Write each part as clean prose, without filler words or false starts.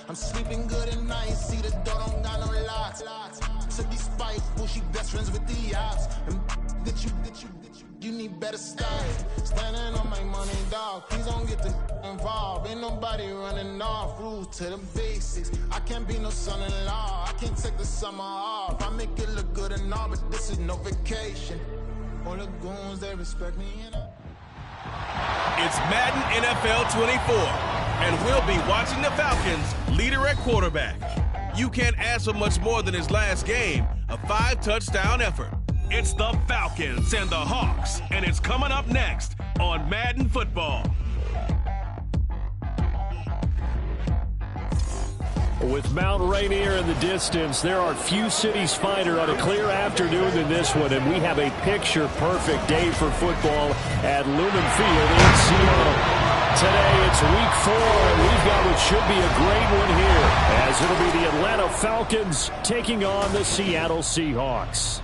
I'm sleeping good at night, see the door don't got no locks. To be spiteful, she best friends with the ops. And get you need better style. Standing on my money, dog. Please don't get the involved. Ain't nobody running off. Rules to the basics. I can't be no son-in-law. I can't take the summer off. I make it look good and all, but this is no vacation. All the goons, they respect me. It's Madden NFL 24, and we'll be watching the Falcons leader at quarterback. You can't ask for much more than his last game, a 5-touchdown effort. It's the Falcons and the Hawks, and it's coming up next on Madden Football. With Mount Rainier in the distance, there are few cities finer on a clear afternoon than this one, and we have a picture-perfect day for football at Lumen Field in Seattle. Today, it's Week 4, and we've got what should be a great one here, as it'll be the Atlanta Falcons taking on the Seattle Seahawks.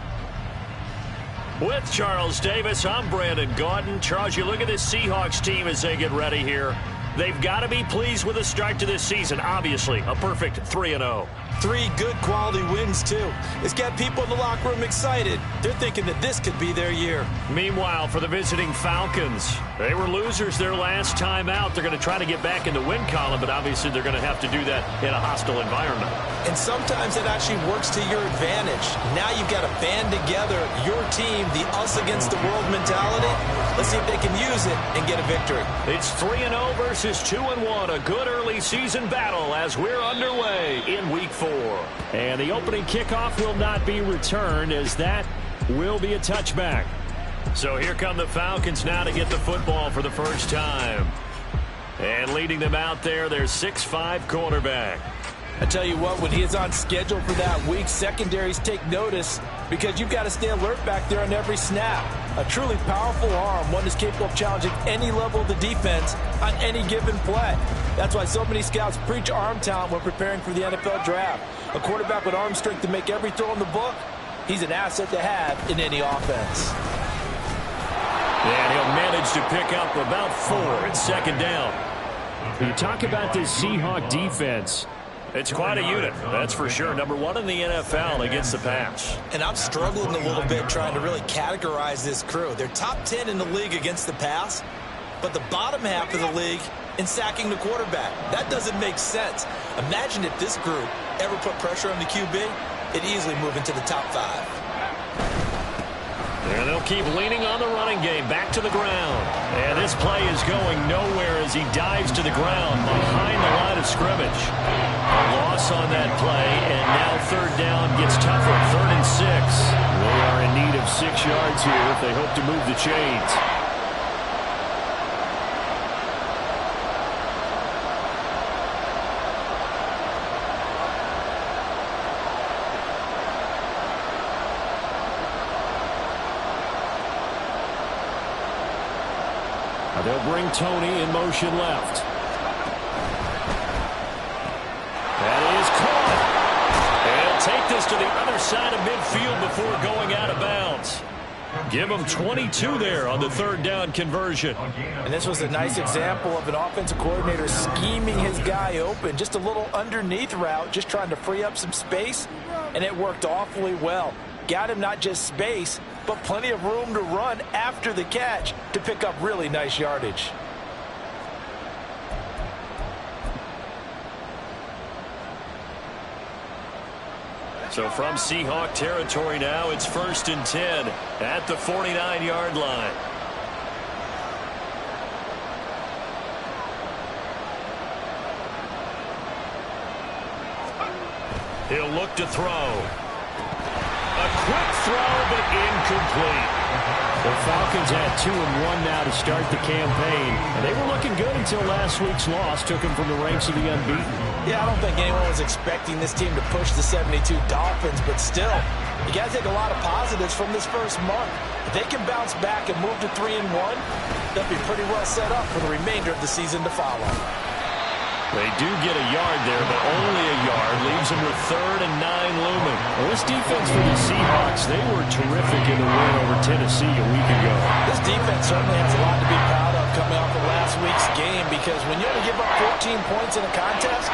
With Charles Davis, I'm Brandon Gaudin. Charles, you look at this Seahawks team as they get ready here. They've got to be pleased with the start to this season. Obviously, a perfect 3-0. 3 good quality wins, too. It's got people in the locker room excited. They're thinking that this could be their year. Meanwhile, for the visiting Falcons, they were losers their last time out. They're going to try to get back in the win column, but obviously they're going to have to do that in a hostile environment. And sometimes it actually works to your advantage. Now you've got to band together your team, the us against the world mentality. Let's see if they can use it and get a victory. It's 3-0 versus 2-1, a good early season battle as we're underway in Week 4. And the opening kickoff will not be returned, as that will be a touchback. So here come the Falcons now to get the football for the first time. And leading them out there, their 6'5" quarterback. I tell you what, when he is on schedule for that week, secondaries take notice because you've got to stay alert back there on every snap. A truly powerful arm, one that's capable of challenging any level of the defense on any given play. That's why so many scouts preach arm talent when preparing for the NFL draft. A quarterback with arm strength to make every throw in the book, he's an asset to have in any offense. And he'll manage to pick up about 4 at second down. You talk about this Seahawk defense. It's quite a unit, that's for sure. Number 1 in the NFL against the pass. And I'm struggling a little bit trying to really categorize this crew. They're top 10 in the league against the pass, but the bottom half of the league in sacking the quarterback. That doesn't make sense. Imagine if this group ever put pressure on the QB, it'd easily move into the top 5. And they'll keep leaning on the running game, back to the ground. And this play is going nowhere as he dives to the ground behind the line of scrimmage. A loss on that play, and now third down gets tougher, 3rd and 6. They are in need of 6 yards here if they hope to move the chains. They'll bring Tony in motion left. That is caught. And he'll take this to the other side of midfield before going out of bounds. Give him 22 there on the 3rd down conversion. And this was a nice example of an offensive coordinator scheming his guy open. Just a little underneath route, just trying to free up some space, and it worked awfully well. Got him not just space, but plenty of room to run after the catch to pick up really nice yardage. So from Seahawk territory now, it's 1st and 10 at the 49-yard line. He'll look to throw. A quick throw, but incomplete. The Falcons had 2-1 now to start the campaign, and they were looking good until last week's loss took them from the ranks of the unbeaten. Yeah, I don't think anyone was expecting this team to push the 72 Dolphins, but still, you got to take a lot of positives from this first month. If they can bounce back and move to 3-1, they'll be pretty well set up for the remainder of the season to follow. They do get a yard there, but only a yard. Leaves them with 3rd and 9 looming. Well, this defense for the Seahawks, they were terrific in the win over Tennessee a week ago. This defense certainly has a lot to be proud of coming off of last week's game, because when you only give up 14 points in a contest,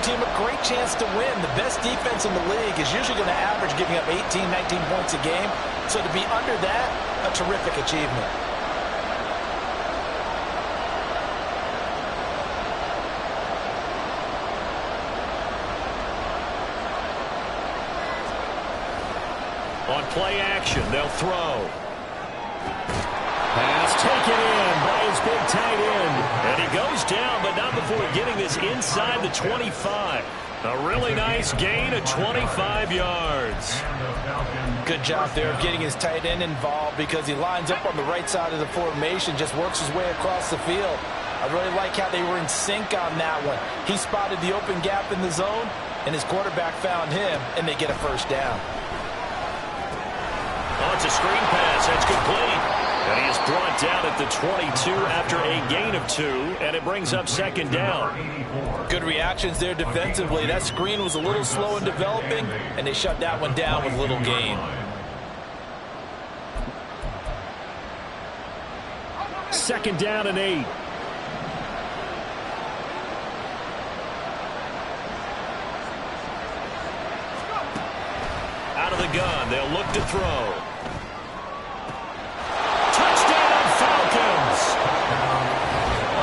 team a great chance to win. The best defense in the league is usually going to average giving up 18, 19 points a game. So to be under that, a terrific achievement. On play action, they'll throw. Pass taken in by his big tight end. And he goes down, but not before getting this inside the 25. A really nice gain of 25 yards. Good job there of getting his tight end involved because he lines up on the right side of the formation, just works his way across the field. I really like how they were in sync on that one. He spotted the open gap in the zone, and his quarterback found him, and they get a first down. Oh, it's a screen pass. That's complete. And he is brought down at the 22 after a gain of 2, and it brings up second down. Good reactions there defensively. That screen was a little slow in developing, and they shut that one down with little gain. Second down and 8. Out of the gun, they'll look to throw. Touchdown, Falcons!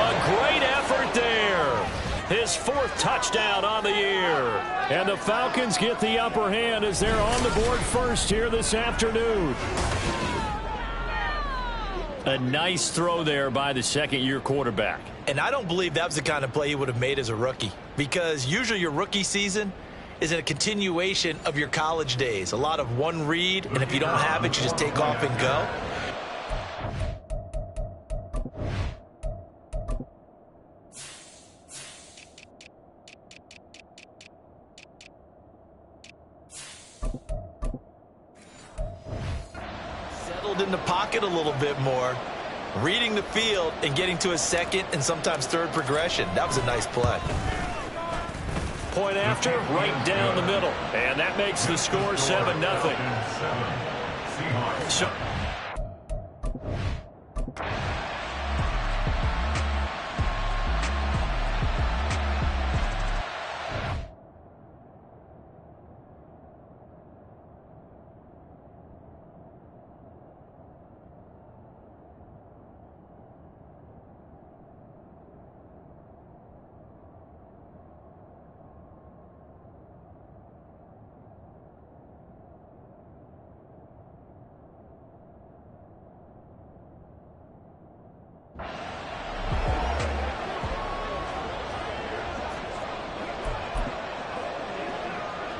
A great effort there. His 4th touchdown on the year. And the Falcons get the upper hand as they're on the board first here this afternoon. A nice throw there by the second-year quarterback. And I don't believe that was the kind of play he would have made as a rookie, because usually your rookie season is a continuation of your college days. A lot of one read, and if you don't have it, you just take off and go. Settled in the pocket a little bit more, reading the field and getting to a second and sometimes third progression. That was a nice play. Point after, right down the middle. And that makes the score 7-0. So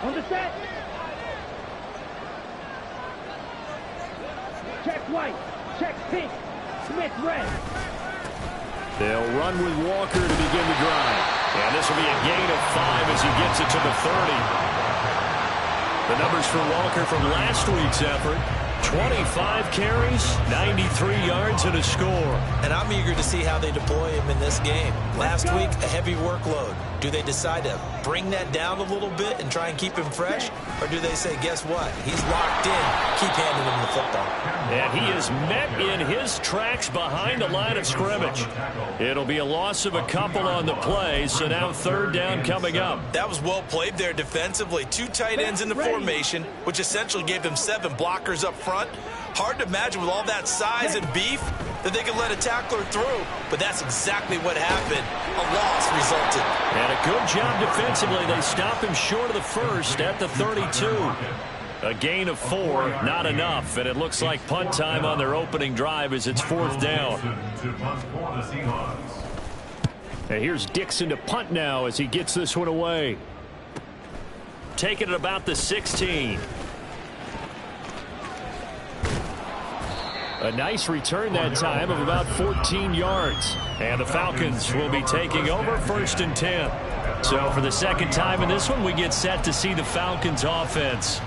on the set. Check white. Check pink. Smith red. they'll run with Walker to begin the drive. And this will be a gain of 5 as he gets it to the 30. The numbers for Walker from last week's effort: 25 carries, 93 yards, and a score. And I'm eager to see how they deploy him in this game. Last week, a heavy workload. Do they decide to bring that down a little bit and try and keep him fresh? Or do they say, guess what? He's locked in. Keep handing him the football. And he is met in his tracks behind the line of scrimmage. It'll be a loss of a couple on the play, so now third down coming up. That was well played there defensively. 2 tight ends in the formation, which essentially gave them 7 blockers up front. Hard to imagine with all that size and beef that they could let a tackler through, but that's exactly what happened. A loss resulted. And a good job defensively. They stop him short of the first at the 32. A gain of 4, not enough, and it looks like punt time on their opening drive as it's 4th down. And here's Dixon to punt now as he gets this one away. Taking it about the 16. A nice return that time of about 14 yards. And the Falcons will be taking over 1st and 10. So for the second time in this one, we get set to see the Falcons offense.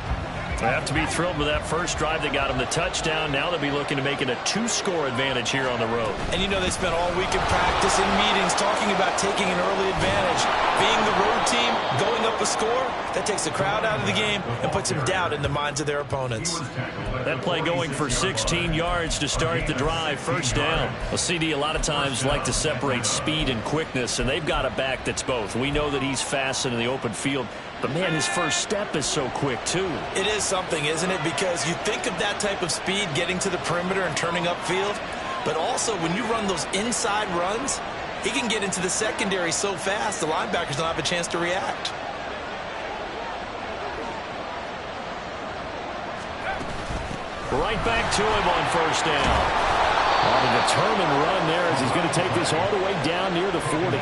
They have to be thrilled with that first drive that got them the touchdown. Now they'll be looking to make it a 2-score advantage here on the road. And you know they spent all week in practice and meetings talking about taking an early advantage. Being the road team, going up a a score, that takes the crowd out of the game and puts some doubt in the minds of their opponents. That play going for 16 yards to start the drive. First down. Well, CD a lot of times like to separate speed and quickness, and they've got a back that's both. We know that he's fast in the open field, but, man, his first step is so quick, too. It is something, isn't it? Because you think of that type of speed getting to the perimeter and turning upfield, but also when you run those inside runs, he can get into the secondary so fast the linebackers don't have a chance to react. Right back to him on first down. On a determined run there as he's going to take this all the way down near the 40.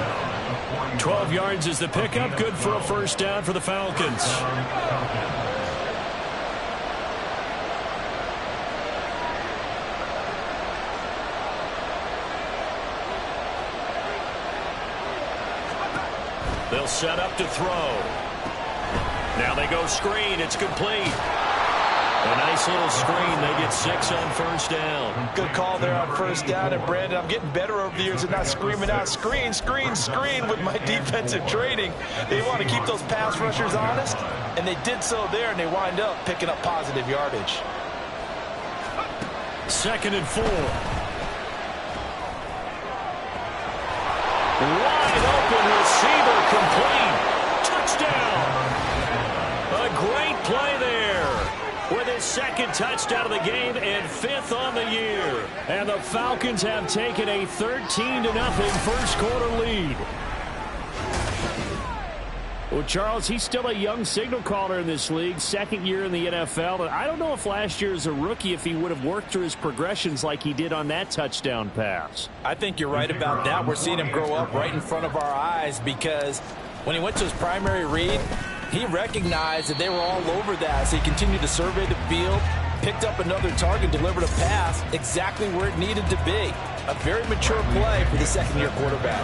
12 yards is the pickup. Good for a first down for the Falcons. They'll set up to throw. Now they go screen. It's complete. A nice little screen. They get 6 on first down. Good call there on first down. And, Brandon, I'm getting better over the years at not screaming out, screen, screen, screen with my defensive training. They want to keep those pass rushers honest, and they did so there, and they wind up picking up positive yardage. 2nd and 4. Wide open receiver complete. Touchdown. A great play there. With his 2nd touchdown of the game and 5th on the year. And the Falcons have taken a 13-0 first quarter lead. Well, Charles, he's still a young signal caller in this league, 2nd year in the NFL. And I don't know if last year as a rookie, if he would have worked through his progressions like he did on that touchdown pass. I think you're right about that. We're seeing him grow up right in front of our eyes because when he went to his primary read, he recognized that they were all over that, so he continued to survey the field, picked up another target, delivered a pass exactly where it needed to be. A very mature play for the 2nd-year quarterback.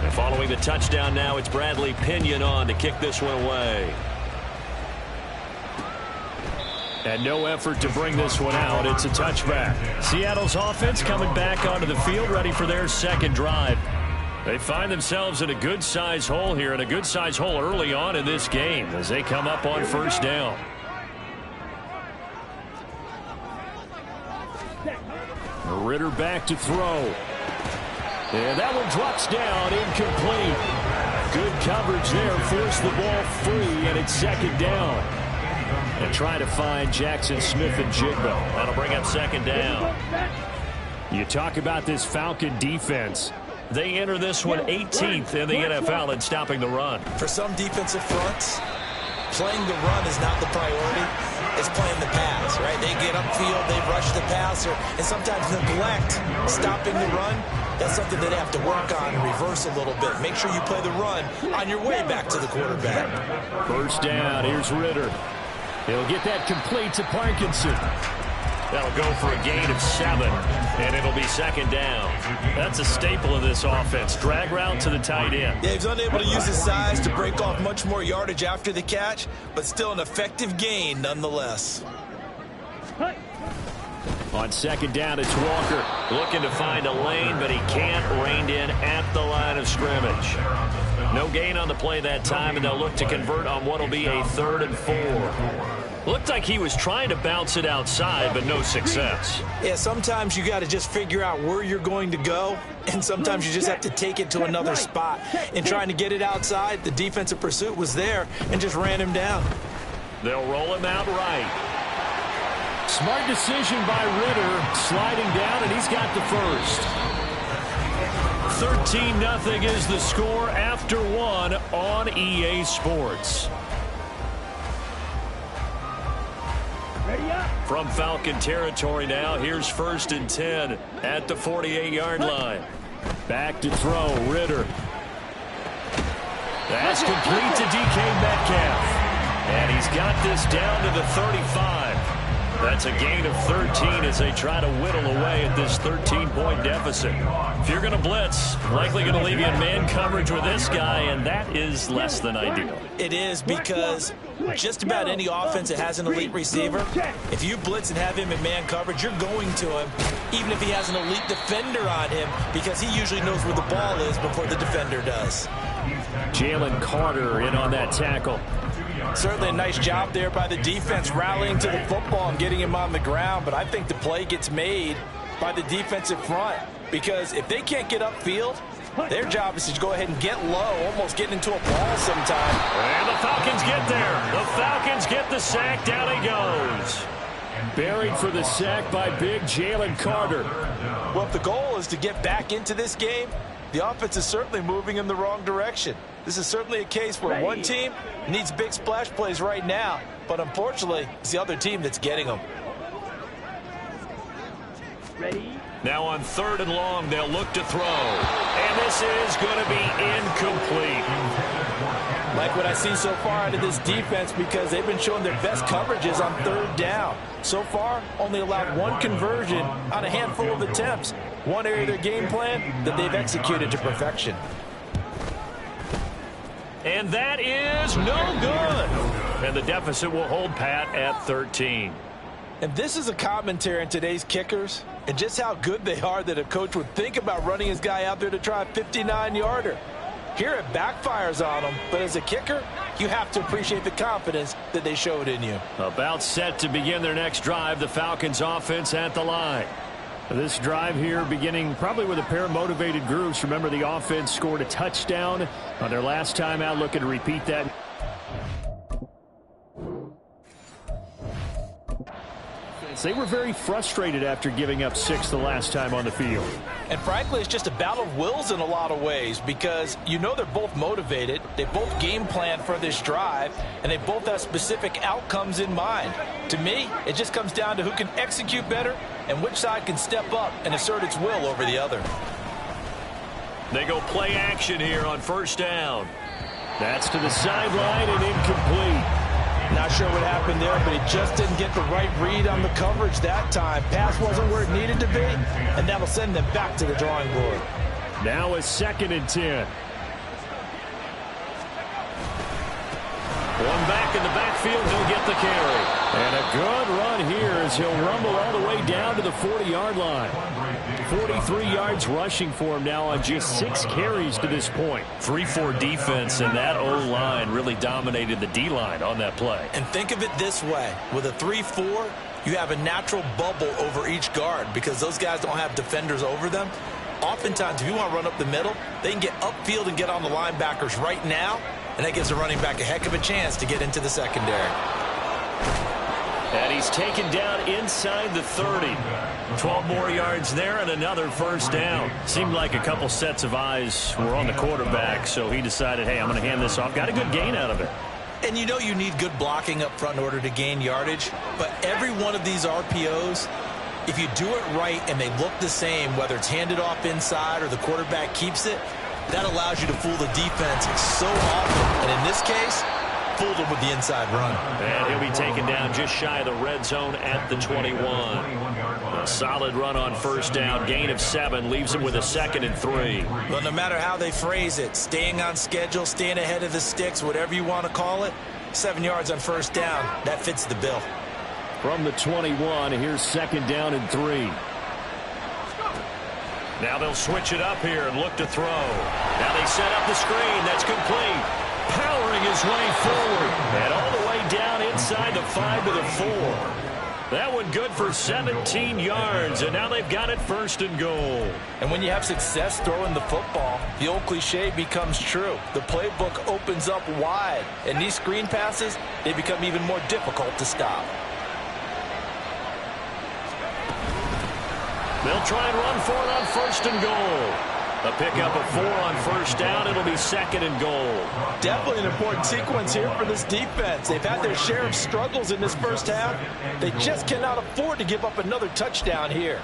And following the touchdown now, it's Bradley Pinion on to kick this one away. And no effort to bring this one out. It's a touchback. Seattle's offense coming back onto the field, ready for their 2nd drive. They find themselves in a good-sized hole here, and a good-sized hole early on in this game as they come up on first down. Ritter back to throw. And that one drops down, incomplete. Good coverage there, forced the ball free, and it's 2nd down. And trying to find Jackson Smith and Jigba. That'll bring up 2nd down. You talk about this Falcon defense. They enter this one 18th in the NFL in stopping the run. For some defensive fronts, playing the run is not the priority. It's playing the pass, right? They get upfield, they rush the passer, and sometimes neglect stopping the run. That's something that they have to work on and reverse a little bit. Make sure you play the run on your way back to the quarterback. First down, here's Ritter. He'll get that complete to Parkinson. That'll go for a gain of 7, and it'll be 2nd down. That's a staple of this offense. Drag route to the tight end. Yeah, he's unable to use his size to break off much more yardage after the catch, but still an effective gain nonetheless. On 2nd down, it's Walker looking to find a lane, but he can't. Reined in at the line of scrimmage. No gain on the play that time, and they'll look to convert on what will be a 3rd and 4. Looked like he was trying to bounce it outside, but no success. Yeah, sometimes you got to just figure out where you're going to go, and sometimes you just have to take it to another spot. In trying to get it outside, the defensive pursuit was there and just ran him down. They'll roll him out right. Smart decision by Ritter, sliding down, and he's got the first. 13-0 is the score after 1 on EA Sports. From Falcon territory now, here's 1st and 10 at the 48-yard line. Back to throw, Ritter. That's complete to DK Metcalf. And he's got this down to the 35. That's a gain of 13 as they try to whittle away at this 13-point deficit. If you're going to blitz, likely going to leave you in man coverage with this guy, and that is less than ideal. It is, because just about any offense that has an elite receiver, if you blitz and have him in man coverage, you're going to him, even if he has an elite defender on him, because he usually knows where the ball is before the defender does. Jalen Carter in on that tackle. Certainly a nice job there by the defense, rallying to the football and getting him on the ground. But I think the play gets made by the defensive front, because if they can't get upfield, their job is to go ahead and get low, almost get into a ball sometime. And the Falcons get there. The Falcons get the sack. Down he goes. Buried for the sack by big Jalen Carter. Well, if the goal is to get back into this game, the offense is certainly moving in the wrong direction. This is certainly a case where one team needs big splash plays right now, but unfortunately, it's the other team that's getting them. Ready? Now on 3rd and long, they'll look to throw. And this is going to be incomplete. Like what I see so far out of this defense, because they've been showing their best coverages on 3rd down. So far, only allowed one conversion on a handful of attempts. One area of their game plan that they've executed to perfection. And that is no good. And the deficit will hold pat at 13. And this is a commentary on today's kickers and just how good they are that a coach would think about running his guy out there to try a 59-yarder. Here it backfires on them, but as a kicker, you have to appreciate the confidence that they showed in you. About set to begin their next drive, the Falcons offense at the line. This drive here beginning probably with a pair of motivated groups. Remember, the offense scored a touchdown on their last time out, looking to repeat that. They were very frustrated after giving up 6 the last time on the field. And frankly, it's just a battle of wills in a lot of ways, because you know they're both motivated, they both game plan for this drive, and they both have specific outcomes in mind. To me, it just comes down to who can execute better and which side can step up and assert its will over the other. They go play action here on 1st down. That's to the sideline and incomplete. Not sure what happened there, but he just didn't get the right read on the coverage that time. Pass wasn't where it needed to be, and that'll send them back to the drawing board. Now a 2nd and 10. One back in the backfield, he'll get the carry. And a good run here as he'll rumble all the way down to the 40-yard line. 43 yards rushing for him now on just 6 carries to this point. 3-4 defense, and that O-line really dominated the D-line on that play. And think of it this way. With a 3-4, you have a natural bubble over each guard because those guys don't have defenders over them. Oftentimes, if you want to run up the middle, they can get upfield and get on the linebackers right now, and that gives the running back a heck of a chance to get into the secondary. And he's taken down inside the 30. 12 more yards there and another 1st down. Seemed like a couple sets of eyes were on the quarterback, so he decided, hey, I'm going to hand this off. Got a good gain out of it. And you know you need good blocking up front in order to gain yardage, but every one of these RPOs, if you do it right and they look the same, whether it's handed off inside or the quarterback keeps it, that allows you to fool the defense so often. And in this case, fooled him with the inside run. And he'll be taken down just shy of the red zone at the 21. A solid run on 1st down. Gain of 7 leaves him with a 2nd and 3. Well, no matter how they phrase it, staying on schedule, staying ahead of the sticks, whatever you want to call it, 7 yards on 1st down, that fits the bill. From the 21, here's 2nd down and 3. Now they'll switch it up here and look to throw. Now they set up the screen. That's complete. Powering his way forward. And all the way down inside the 5 to the 4. That one good for 17 yards. And now they've got it 1st and goal. And when you have success throwing the football, the old cliche becomes true. The playbook opens up wide. And these screen passes, they become even more difficult to stop. They'll try and run for it on 1st and goal. A pickup of 4 on 1st down. It'll be 2nd and goal. Definitely an important sequence here for this defense. They've had their share of struggles in this 1st half. They just cannot afford to give up another touchdown here.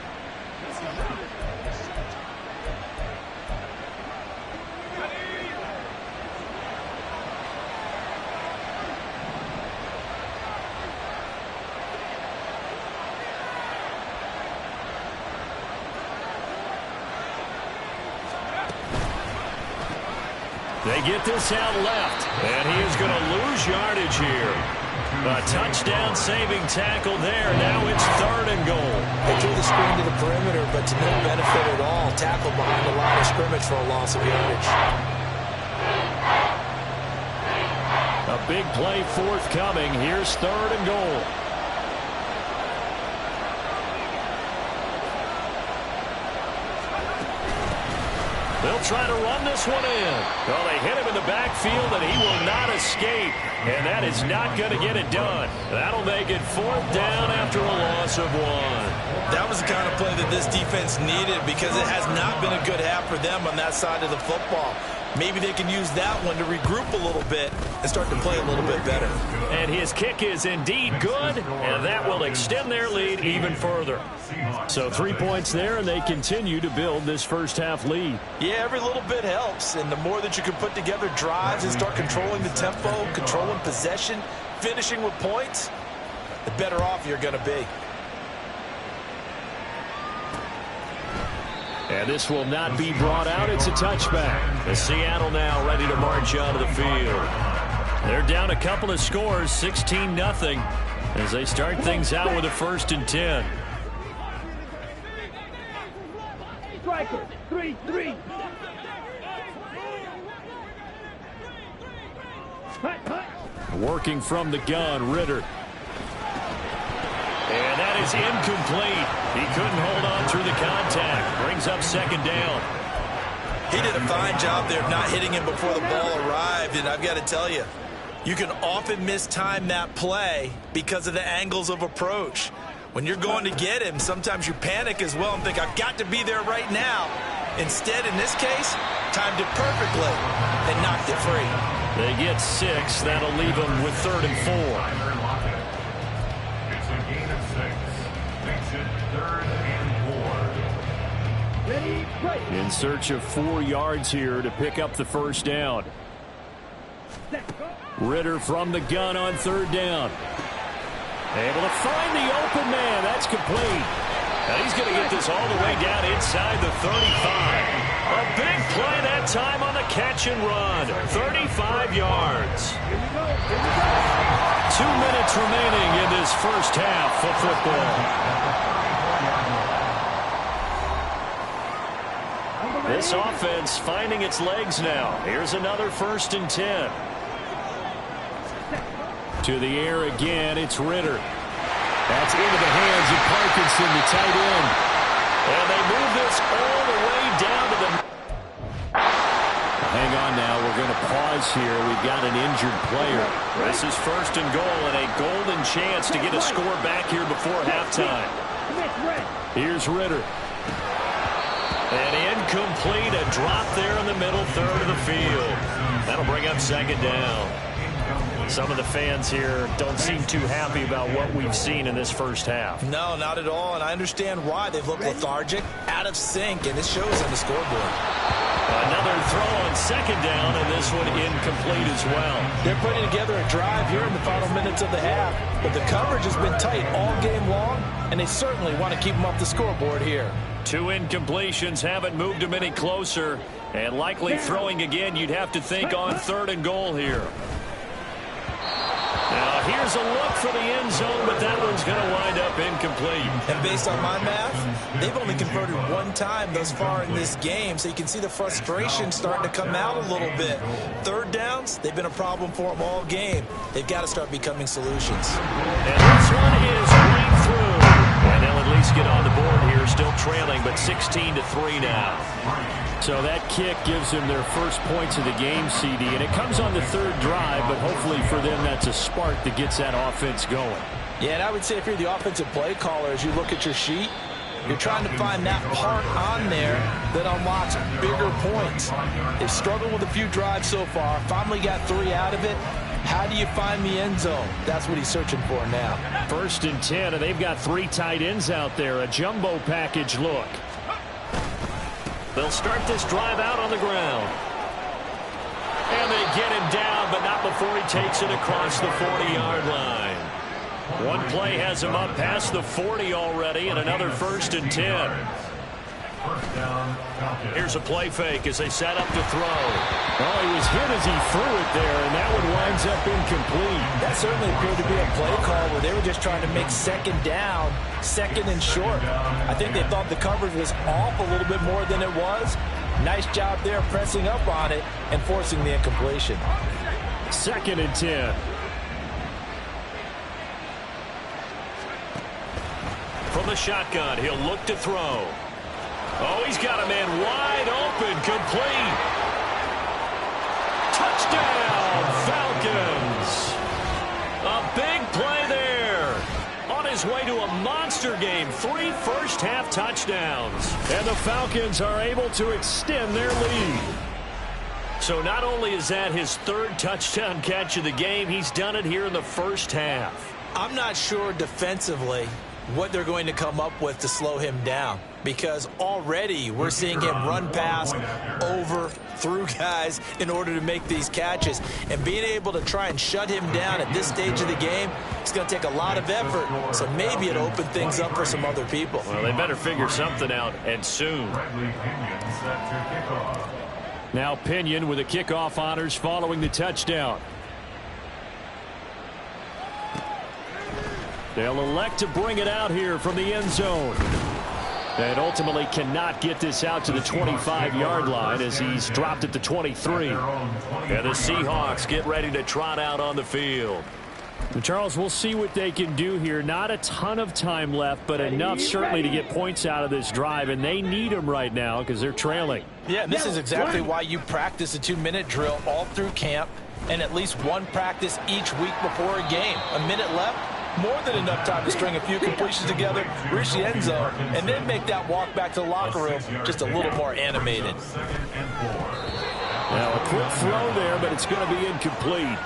They get this out left, and he is going to lose yardage here. A touchdown-saving tackle there. Now it's 3rd and goal. They threw the screen to the perimeter, but to no benefit at all. Tackled behind the line of scrimmage for a loss of yardage. A big play forthcoming. Here's 3rd and goal. They'll try to run this one in. Well, they hit him in the backfield, and he will not escape. And that is not going to get it done. That'll make it 4th down after a loss of 1. That was the kind of play that this defense needed because it has not been a good half for them on that side of the football. Maybe they can use that one to regroup a little bit and start to play a little bit better. And his kick is indeed good, and that will extend their lead even further. So 3 points there, and they continue to build this first half lead. Yeah, every little bit helps, and the more that you can put together drives and start controlling the tempo, controlling possession, finishing with points, the better off you're going to be. And this will not be brought out. It's a touchback. The Seattle now ready to march onto the field. They're down a couple of scores, 16-0, as they start things out with a 1st and 10. Striker, 3-3. Working from the gun, Ritter. And that is incomplete. He couldn't hold on through the contact. Brings up 2nd down. He did a fine job there of not hitting him before the ball arrived, and I've got to tell you, you can often mistime that play because of the angles of approach. When you're going to get him, sometimes you panic as well and think, I've got to be there right now. Instead, in this case, timed it perfectly and knocked it free. They get 6. That'll leave them with 3rd and 4. In search of 4 yards here to pick up the 1st down. Ritter from the gun on 3rd down. Able to find the open man. That's complete. And he's going to get this all the way down inside the 35. A big play that time on the catch and run. 35 yards. 2 minutes remaining in this first half of football. This offense finding its legs now. Here's another 1st and 10. To the air again, it's Ritter. That's into the hands of Parkinson, the tight end. And they move this all the way down to the... Hang on now, we're going to pause here. We've got an injured player. This is 1st and goal and a golden chance to get a score back here before halftime. Here's Ritter. And incomplete, a drop there in the middle 3rd of the field. That'll bring up 2nd down. Some of the fans here don't seem too happy about what we've seen in this first half. No, not at all, and I understand why. They've looked lethargic, out of sync, and it shows on the scoreboard. Another throw on 2nd down, and this one incomplete as well. They're putting together a drive here in the final minutes of the half, but the coverage has been tight all game long, and they certainly want to keep them off the scoreboard here. 2 incompletions haven't moved them any closer, and likely throwing again, you'd have to think on 3rd and goal here. Now, here's a look for the end zone, but that one's going to wind up incomplete. And based on my math, they've only converted 1 time thus far in this game, so you can see the frustration starting to come out a little bit. 3rd downs, they've been a problem for them all game. They've got to start becoming solutions. And this one is right through. And they'll at least get on the board here, still trailing, but 16-3 now. So that kick gives them their first points of the game, CD, and it comes on the 3rd drive, but hopefully for them that's a spark that gets that offense going. Yeah, and I would say if you're the offensive play caller, as you look at your sheet, you're trying to find that part on there that unlocks bigger points. They've struggled with a few drives so far, finally got 3 out of it. How do you find the end zone? That's what he's searching for now. 1st and 10, and they've got 3 tight ends out there, a jumbo package look. They'll start this drive out on the ground. And they get him down, but not before he takes it across the 40-yard line. One play has him up past the 40 already, and another 1st and 10. Here's a play fake as they set up to throw. Oh, he was hit as he threw it there, and that one winds up incomplete. That certainly appeared to be a play call where they were just trying to make second down, second and short. I think they thought the coverage was off a little bit more than it was. Nice job there pressing up on it and forcing the incompletion. 2nd and 10. From the shotgun, he'll look to throw. Oh, he's got a man wide open, complete. Touchdown, Falcons. A big play there. On his way to a monster game, 3 first-half touchdowns. And the Falcons are able to extend their lead. So not only is that his 3rd touchdown catch of the game, he's done it here in the first half. I'm not sure defensively what they're going to come up with to slow him down, because already we're seeing him run past, over, through guys in order to make these catches. And being able to try and shut him down at this stage of the game, it's going to take a lot of effort. So maybe it'll open things up for some other people. Well, they better figure something out, and soon. Now Pinion with the kickoff honors following the touchdown. They'll elect to bring it out here from the end zone. And ultimately cannot get this out to the 25-yard line as he's dropped at the 23. And the Seahawks get ready to trot out on the field. And Charles, we'll see what they can do here. Not a ton of time left, but enough certainly to get points out of this drive. And they need them right now because they're trailing. Yeah, and this is exactly why you practice a 2-minute drill all through camp and at least one practice each week before a game. A minute left. More than enough time to string a few completions together, reach the end zone, and then make that walk back to the locker room just a little more animated. Now a quick throw there, but it's going to be incomplete.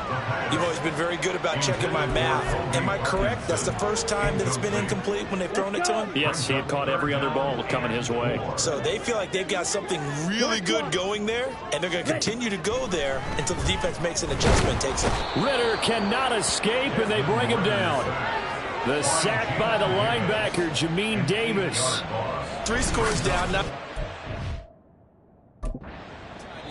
You've always been very good about checking my math. Am I correct? That's the first time that it's been incomplete when they've thrown it to him? Yes, he had caught every other ball coming his way. So they feel like they've got something really good going there, and they're going to continue to go there until the defense makes an adjustment and takes it. Ritter cannot escape, and they bring him down. The sack by the linebacker, Jamin Davis. 3 scores down. Now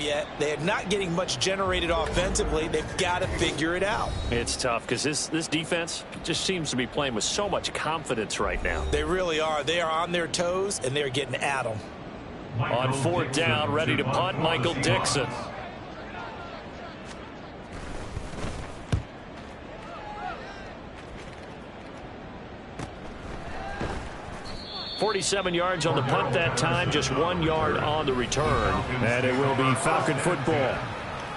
yet. They're not getting much generated offensively. They've got to figure it out. It's tough because this defense just seems to be playing with so much confidence right now. They really are. They are on their toes, and they're getting at them. On 4th down, ready to punt, Michael Dixon. .47 yards on the punt that time, just 1 yard on the return. And it will be Falcon football.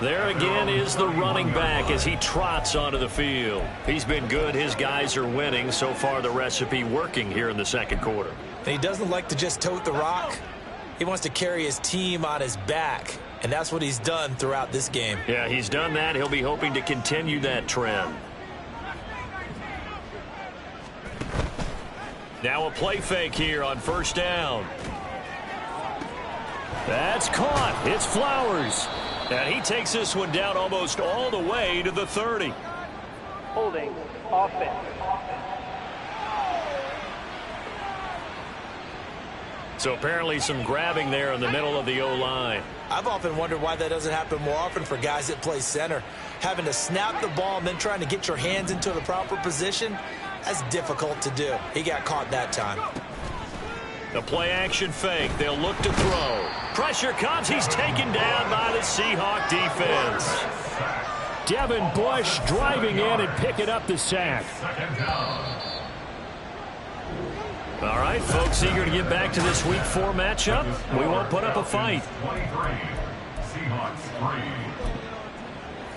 There again is the running back as he trots onto the field. He's been good. His guys are winning. So far, the recipe working here in the 2nd quarter. He doesn't like to just tote the rock. He wants to carry his team on his back. And that's what he's done throughout this game. Yeah, he's done that. He'll be hoping to continue that trend. Now a play fake here on 1st down. That's caught. It's Flowers. And he takes this one down almost all the way to the 30. Holding offense. So apparently some grabbing there in the middle of the O-line. I've often wondered why that doesn't happen more often for guys that play center. Having to snap the ball and then trying to get your hands into the proper position, that's difficult to do. He got caught that time. The play action fake. They'll look to throw. Pressure comes. He's taken down by the Seahawk defense. Devin Bush driving in and picking up the sack. All right, folks, eager to get back to this Week 4 matchup. We won't put up a fight.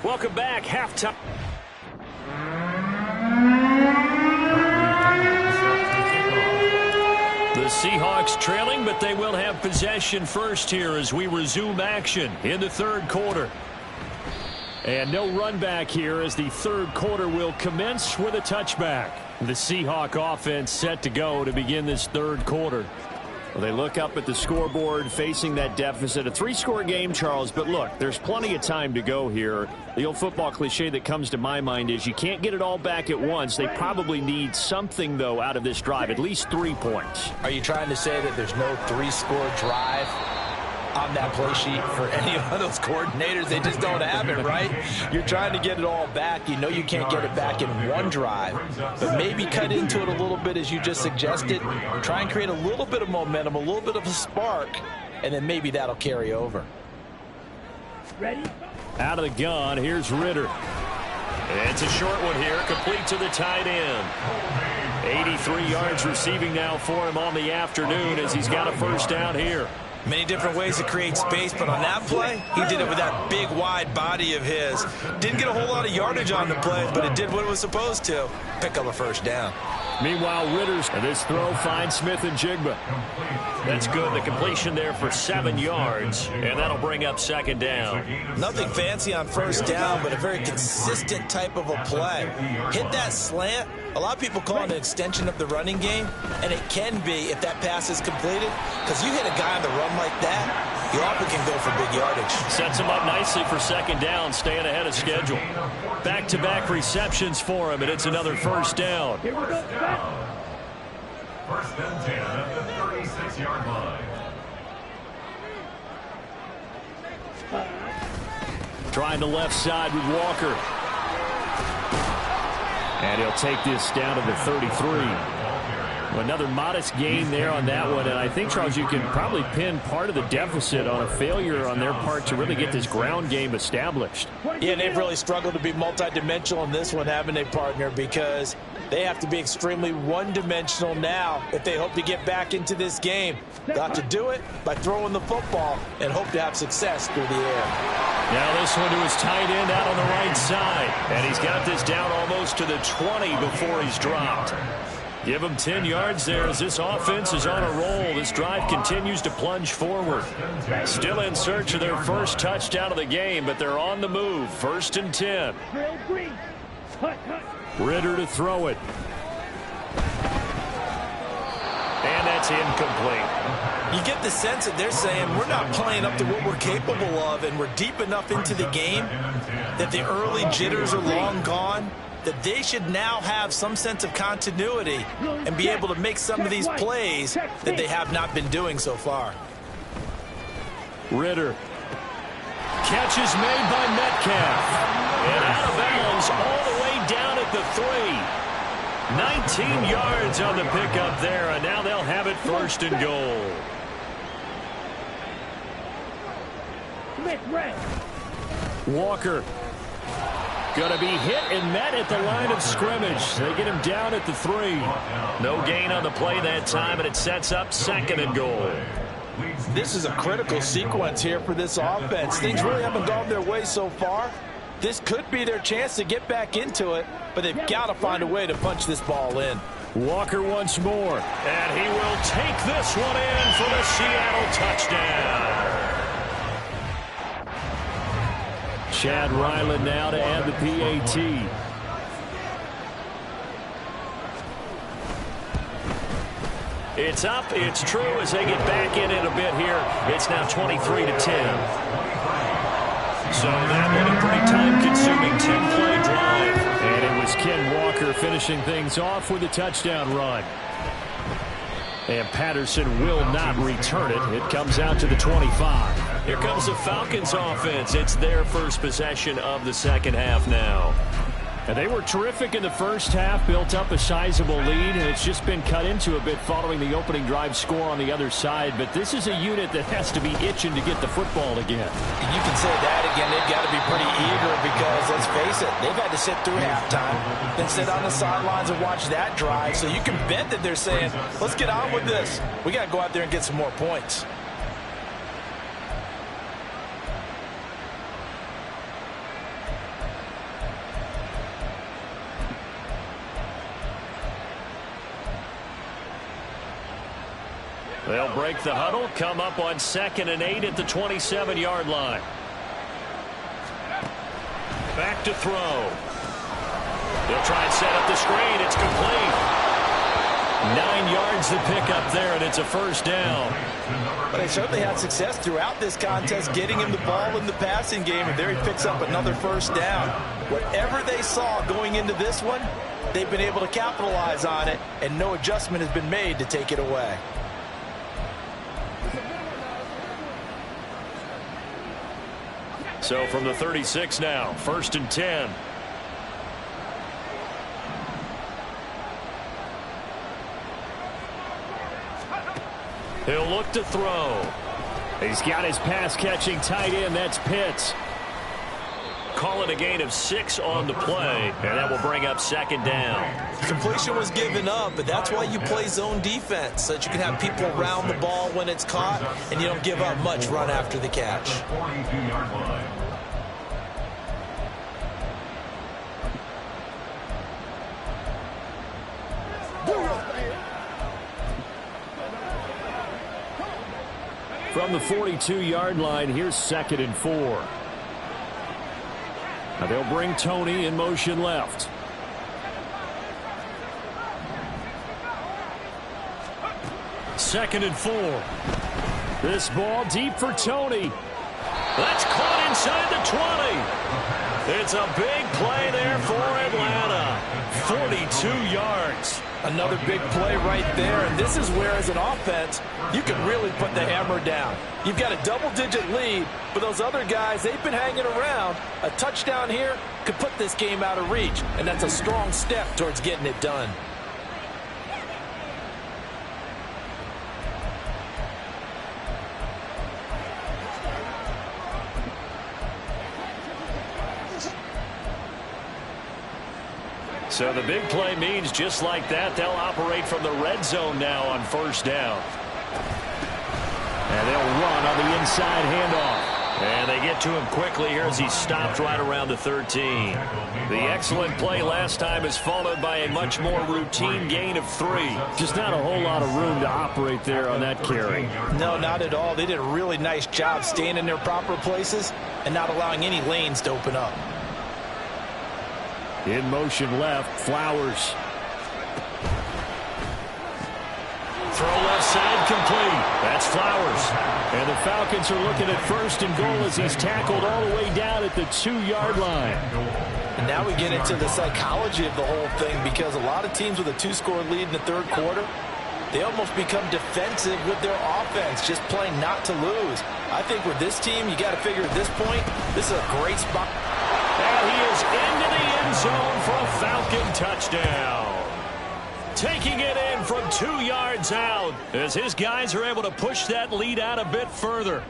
Welcome back. Halftime. The Seahawks trailing, but they will have possession first here as we resume action in the 3rd quarter. And no run back here as the 3rd quarter will commence with a touchback. The Seahawk offense set to go to begin this 3rd quarter. Well, they look up at the scoreboard facing that deficit. A 3-score game, Charles, but look, there's plenty of time to go here. The old football cliche that comes to my mind is you can't get it all back at once. They probably need something, though, out of this drive, at least 3 points. Are you trying to say that there's no 3-score drive on that play sheet for any of those coordinators? They just don't have it, right? You're trying to get it all back. You know you can't get it back in one drive, but maybe cut into it a little bit as you just suggested. Try and create a little bit of momentum, a little bit of a spark, and then maybe that'll carry over. Ready? Out of the gun, here's Ritter. It's a short one here, complete to the tight end. 83 yards receiving now for him on the afternoon as he's got a first down here. Many different ways to create space, but on that play, he did it with that big, wide body of his. Didn't get a whole lot of yardage on the play, but it did what it was supposed to. Pick up a first down. Meanwhile, Ritter's, and this throw finds Smith and Jigba. That's good. The completion there for 7 yards, and that'll bring up second down. Nothing fancy on first down, but a very consistent type of a play. Hit that slant. A lot of people call it an extension of the running game, and it can be if that pass is completed, because you hit a guy on the run like that, you often can go for big yardage. Sets him up nicely for second down, staying ahead of schedule. Back-to-back receptions for him, and it's another first down. Here we go. First and 10 at the 36-yard line. Trying the left side with Walker. And he'll take this down to the 33. Another modest gain there on that one, and I think, Charles, you can probably pin part of the deficit on a failure on their part to really get this ground game established. Yeah, they've really struggled to be multidimensional in this one, haven't they, partner? Because they have to be extremely one-dimensional now if they hope to get back into this game. They'll have to do it by throwing the football and hope to have success through the air. Now this one to his tight end out on the right side, and he's got this down almost to the 20 before he's dropped. Give him 10 yards there as this offense is on a roll. This drive continues to plunge forward. Still in search of their first touchdown of the game, but they're on the move. First and 10. Ritter to throw it. And that's incomplete. You get the sense that they're saying we're not playing up to what we're capable of, and we're deep enough into the game that the early jitters are long gone, that they should now have some sense of continuity and be able to make some of these plays that they have not been doing so far. Ritter. Catch is made by Metcalf. And out of bounds all the way down at the 3. 19 yards on the pickup there, and now they'll have it first and goal. Walker. Going to be hit and met at the line of scrimmage. They get him down at the 3. No gain on the play that time, and it sets up second and goal. This is a critical sequence here for this offense. Things really haven't gone their way so far. This could be their chance to get back into it, but they've got to find a way to punch this ball in. Walker once more, and he will take this one in for the Seattle touchdown. Chad Ryland now to add the PAT. It's up, it's true as they get back in it a bit here. It's now 23-10. So that one a pretty time-consuming 10-play drive. And it was Ken Walker finishing things off with a touchdown run. And Patterson will not return it. It comes out to the 25. Here comes the Falcons offense. It's their first possession of the second half now. And they were terrific in the first half, built up a sizable lead, and it's just been cut into a bit following the opening drive score on the other side. But this is a unit that has to be itching to get the football again. And you can say that again. They've got to be pretty eager because, let's face it, they've had to sit through halftime, then sit on the sidelines and watch that drive. So you can bet that they're saying, let's get on with this. We got to go out there and get some more points. They'll break the huddle, come up on 2nd and 8 at the 27-yard line. Back to throw. They'll try and set up the screen. It's complete. 9 yards to pick up there, and it's a first down. But they certainly had success throughout this contest getting him the ball in the passing game, and there he picks up another first down. Whatever they saw going into this one, they've been able to capitalize on it, and no adjustment has been made to take it away. So from the 36 now, 1st and 10. He'll look to throw. He's got his pass-catching tight end. That's Pitts. Call it a gain of 6 on the play, and that will bring up 2nd down. Completion was given up, but that's why you play zone defense, so that you can have people around the ball when it's caught, and you don't give up much run after the catch. 42-yard line. From the 42-yard line, here's 2nd and 4. Now they'll bring Tony in motion left. Second and 4. This ball deep for Tony. That's caught inside the 20. It's a big play there for Atlanta. 42 yards. Another big play right there, and this is where, as an offense, you can really put the hammer down. You've got a double-digit lead, but those other guys, they've been hanging around. A touchdown here could put this game out of reach, and that's a strong step towards getting it done. So the big play means just like that, they'll operate from the red zone now on 1st down. And they'll run on the inside handoff. And they get to him quickly here as he stopped right around the 13. The excellent play last time is followed by a much more routine gain of 3. Just not a whole lot of room to operate there on that carry. No, not at all. They did a really nice job staying in their proper places and not allowing any lanes to open up. In motion left, Flowers. Throw left side complete. That's Flowers. And the Falcons are looking at 1st and goal as he's tackled all the way down at the 2-yard line. And now we get into the psychology of the whole thing, because a lot of teams with a 2-score lead in the 3rd quarter, they almost become defensive with their offense, just playing not to lose. I think with this team, you got to figure at this point, this is a great spot. And he is into the end zone for a Falcon touchdown. Taking it in from 2 yards out as his guys are able to push that lead out a bit further.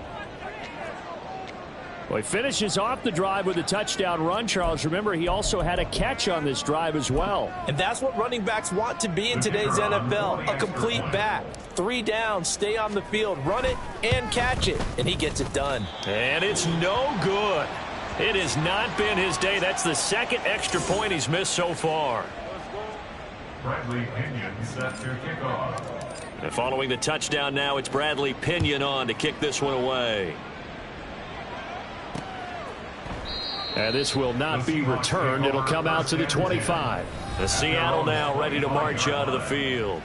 Well, he finishes off the drive with a touchdown run, Charles. Remember, he also had a catch on this drive as well. And that's what running backs want to be in today's NFL, a complete back. 3 downs, stay on the field, run it, and catch it. And he gets it done. And it's no good. It has not been his day. That's the 2nd extra point he's missed so far. Bradley Pinion set to kick off. And following the touchdown now, it's Bradley Pinion on to kick this one away. And this will not be returned. It'll come out to the 25. The Seattle now ready to march out of the field.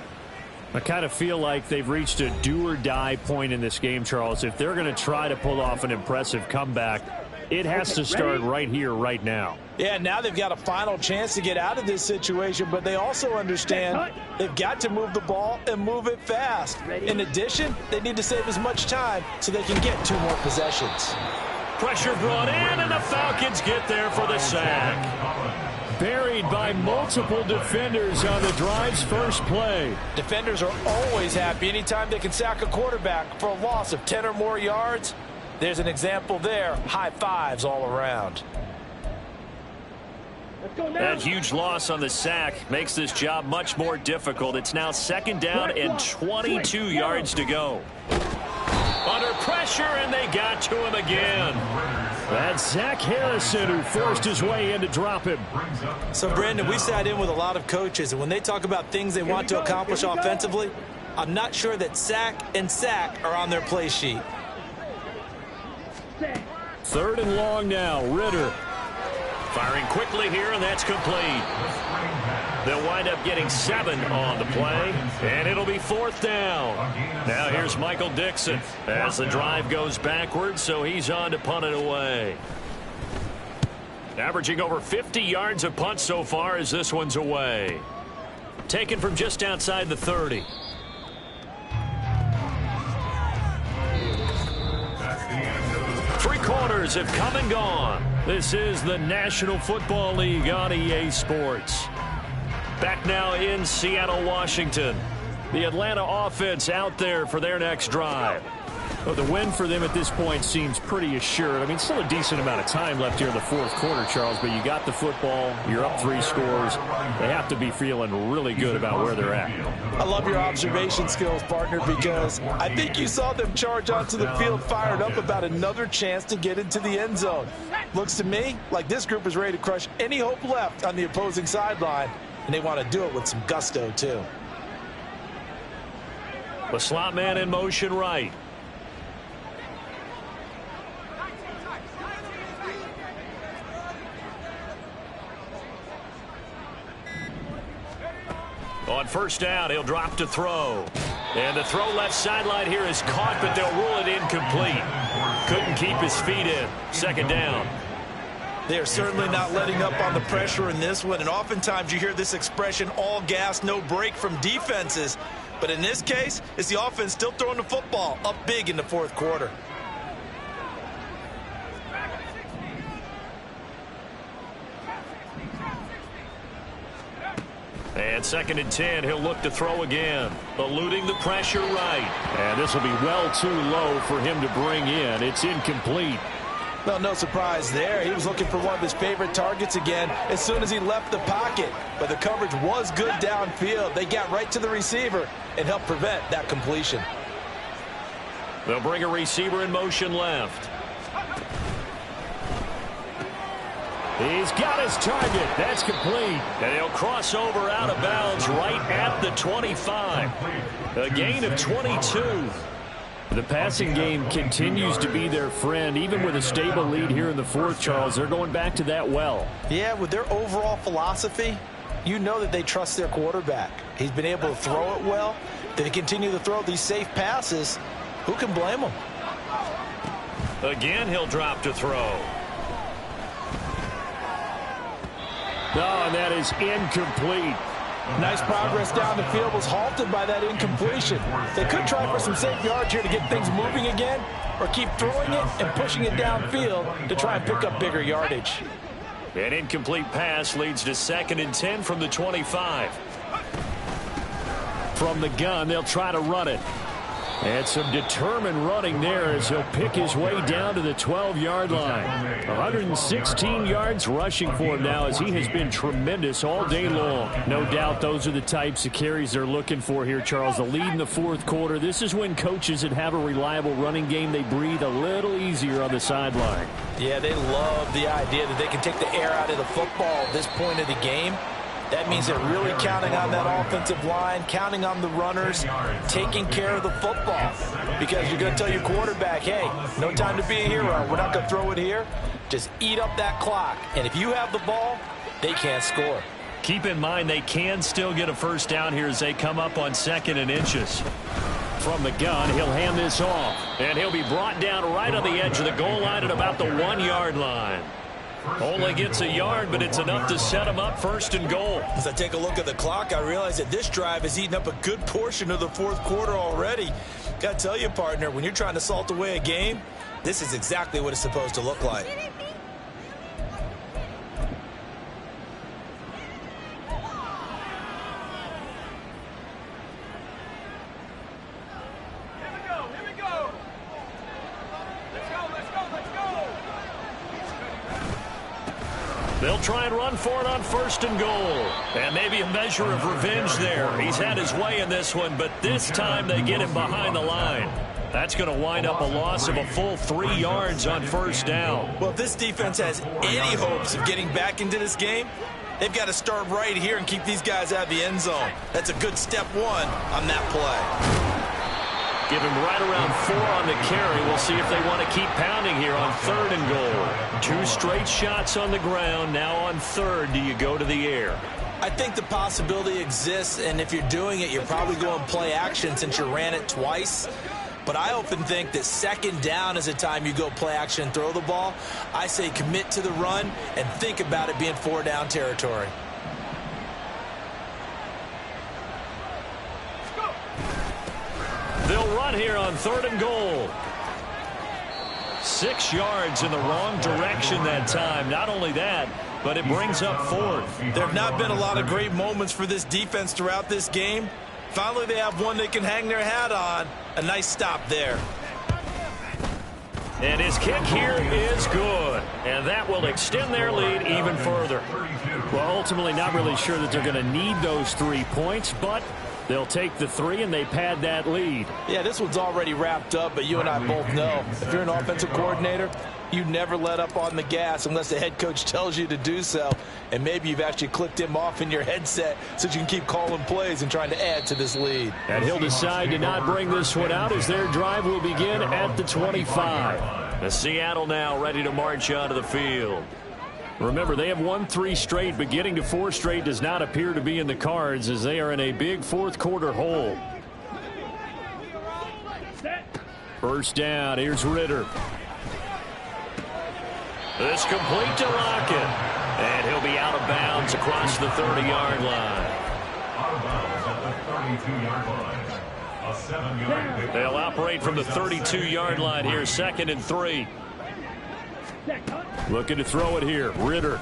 I kind of feel like they've reached a do-or-die point in this game, Charles. If they're going to try to pull off an impressive comeback, it has to start right here, right now. Yeah, now they've got a final chance to get out of this situation, but they also understand they've got to move the ball and move it fast. In addition, they need to save as much time so they can get 2 more possessions. Pressure brought in, and the Falcons get there for the sack. Buried by multiple defenders on the drive's first play. Defenders are always happy anytime they can sack a quarterback for a loss of 10 or more yards. There's an example there. High fives all around. That huge loss on the sack makes this job much more difficult. It's now 2nd down and 22 yards to go. Under pressure, and they got to him again. That's Zach Harrison who forced his way in to drop him. So, Brandon, we sat in with a lot of coaches, and when they talk about things they want to accomplish offensively, I'm not sure that sack and sack are on their play sheet. 3rd and long now. Ritter. Firing quickly here, and that's complete. They'll wind up getting 7 on the play, and it'll be 4th down. Now here's Michael Dixon as the drive goes backwards, so he's on to punt it away. Averaging over 50 yards a punt so far as this one's away. Taken from just outside the 30. Three quarters have come and gone. This is the National Football League on EA Sports. Back now in Seattle, Washington. The Atlanta offense out there for their next drive. Well, the win for them at this point seems pretty assured. I mean, still a decent amount of time left here in the 4th quarter, Charles, but you got the football, you're up 3 scores. They have to be feeling really good about where they're at. I love your observation skills, partner, because I think you saw them charge onto the field fired up about another chance to get into the end zone. Looks to me like this group is ready to crush any hope left on the opposing sideline, and they want to do it with some gusto, too. The slot man in motion right. On 1st down, he'll drop to throw. And the throw left sideline here is caught, but they'll rule it incomplete. Couldn't keep his feet in. 2nd down. They are certainly not letting up on the pressure in this one, and oftentimes you hear this expression, all gas, no break from defenses. But in this case, it's the offense still throwing the football up big in the 4th quarter. And 2nd and 10, he'll look to throw again. Eluding the pressure right. And this will be well too low for him to bring in. It's incomplete. Well, no surprise there. He was looking for one of his favorite targets again as soon as he left the pocket. But the coverage was good downfield. They got right to the receiver and helped prevent that completion. They'll bring a receiver in motion left. He's got his target. That's complete. And he'll cross over out of bounds right at the 25. A gain of 22. The passing game continues to be their friend. Even with a stable lead here in the 4th, Charles, they're going back to that well. Yeah, with their overall philosophy, you know that they trust their quarterback. He's been able to throw it well. They continue to throw these safe passes. Who can blame them? Again, he'll drop to throw. Oh, and that is incomplete. Nice progress down the field was halted by that incompletion. They could try for some safe yards here to get things moving again, or keep throwing it and pushing it downfield to try and pick up bigger yardage. An incomplete pass leads to 2nd and 10 from the 25. From the gun, they'll try to run it. And some determined running there as he'll pick his way down to the 12-yard line. 116 yards rushing for him now as he has been tremendous all day long. No doubt those are the types of carries they're looking for here, Charles. The lead in the 4th quarter. This is when coaches that have a reliable running game, they breathe a little easier on the sideline. Yeah, they love the idea that they can take the air out of the football at this point of the game. That means they're really counting on that offensive line, counting on the runners, taking care of the football. Because you're going to tell your quarterback, hey, no time to be a hero. We're not going to throw it here. Just eat up that clock. And if you have the ball, they can't score. Keep in mind they can still get a 1st down here as they come up on 2nd and inches. From the gun, he'll hand this off. And he'll be brought down right on the edge of the goal line at about the 1-yard line. Only gets a yard, but it's enough to set him up 1st and goal. As I take a look at the clock, I realize that this drive has eaten up a good portion of the 4th quarter already. Got to tell you, partner, when you're trying to salt away a game, this is exactly what it's supposed to look like. They'll try and run for it on 1st and goal. And maybe a measure of revenge there. He's had his way in this one, but this time they get him behind the line. That's going to wind up a loss of a full 3 yards on 1st down. Well, if this defense has any hopes of getting back into this game, they've got to start right here and keep these guys out of the end zone. That's a good step 1 on that play. Give him right around 4 on the carry. We'll see if they want to keep pounding here on 3rd and goal. 2 straight shots on the ground. Now on 3rd, do you go to the air? I think the possibility exists, and if you're doing it, you're probably going play action since you ran it twice. But I often think that 2nd down is a time you go play action and throw the ball. I say commit to the run and think about it being 4-down territory. They'll run here on 3rd and goal. 6 yards in the wrong direction that time. Not only that, but it brings up 4th. There have not been a lot of great moments for this defense throughout this game. Finally, they have one they can hang their hat on. A nice stop there. And his kick here is good. And that will extend their lead even further. Well, ultimately, not really sure that they're going to need those 3 points, but they'll take the 3 and they pad that lead. Yeah, this one's already wrapped up, but you and I both know if you're an offensive coordinator, you never let up on the gas unless the head coach tells you to do so. And maybe you've actually clicked him off in your headset so you can keep calling plays and trying to add to this lead. And he'll decide to not bring this one out as their drive will begin at the 25. The Seattle now ready to march onto the field. Remember, they have won 3 straight, but getting to 4 straight does not appear to be in the cards as they are in a big 4th quarter hole. 1st down, here's Ritter. This complete to Lockett. And he'll be out of bounds across the 30-yard line. Out of bounds at the 32-yard line. A 7-yard pickup. They'll operate from the 32-yard line here, 2nd and 3. Looking to throw it here. Ritter.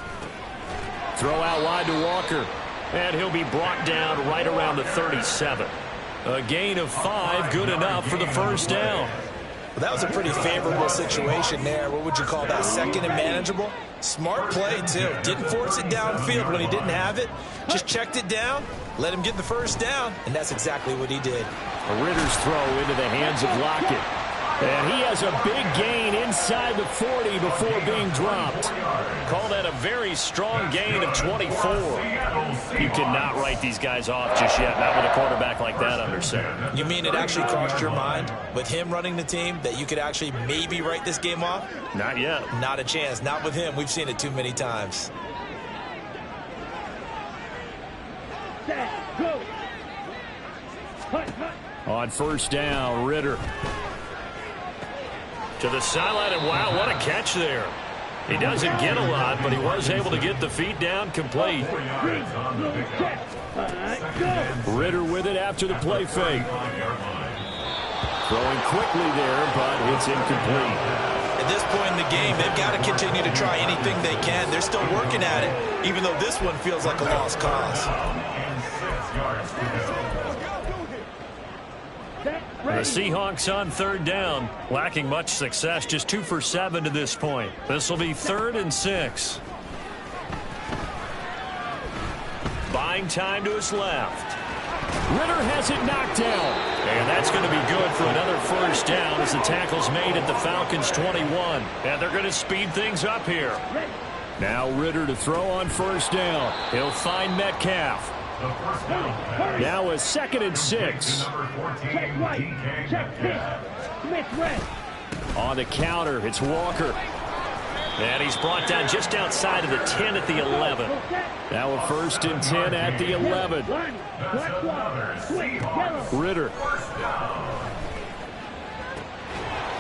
Throw out wide to Walker. And he'll be brought down right around the 37. A gain of 5, good enough for the 1st down. Well, that was a pretty favorable situation there. What would you call that? 2nd and manageable? Smart play, too. Didn't force it downfield when he didn't have it. Just checked it down, let him get the 1st down, and that's exactly what he did. A Ritter's throw into the hands of Lockett. And he has a big gain inside the 40 before being dropped. Call that a very strong gain of 24. You cannot write these guys off just yet, not with a quarterback like that under center. You mean it actually crossed your mind with him running the team that you could actually maybe write this game off? Not yet. Not a chance. Not with him. We've seen it too many times. On 1st down, Ritter. To the sideline, and wow, what a catch there. He doesn't get a lot, but he was able to get the feet down complete. Ritter with it after the play fake. Throwing quickly there, but it's incomplete. At this point in the game, they've got to continue to try anything they can. They're still working at it, even though this one feels like a lost cause. The Seahawks on 3rd down, lacking much success, just 2 for 7 to this point. This will be 3rd and 6. Buying time to his left. Ritter has it knocked down. And that's going to be good for another 1st down as the tackle's made at the Falcons' 21. And they're going to speed things up here. Now Ritter to throw on 1st down. He'll find Metcalf. Now a 2nd and 6. On the counter, it's Walker. And he's brought down just outside of the 10 at the 11. Now a 1st and 10 at the 11. Ritter.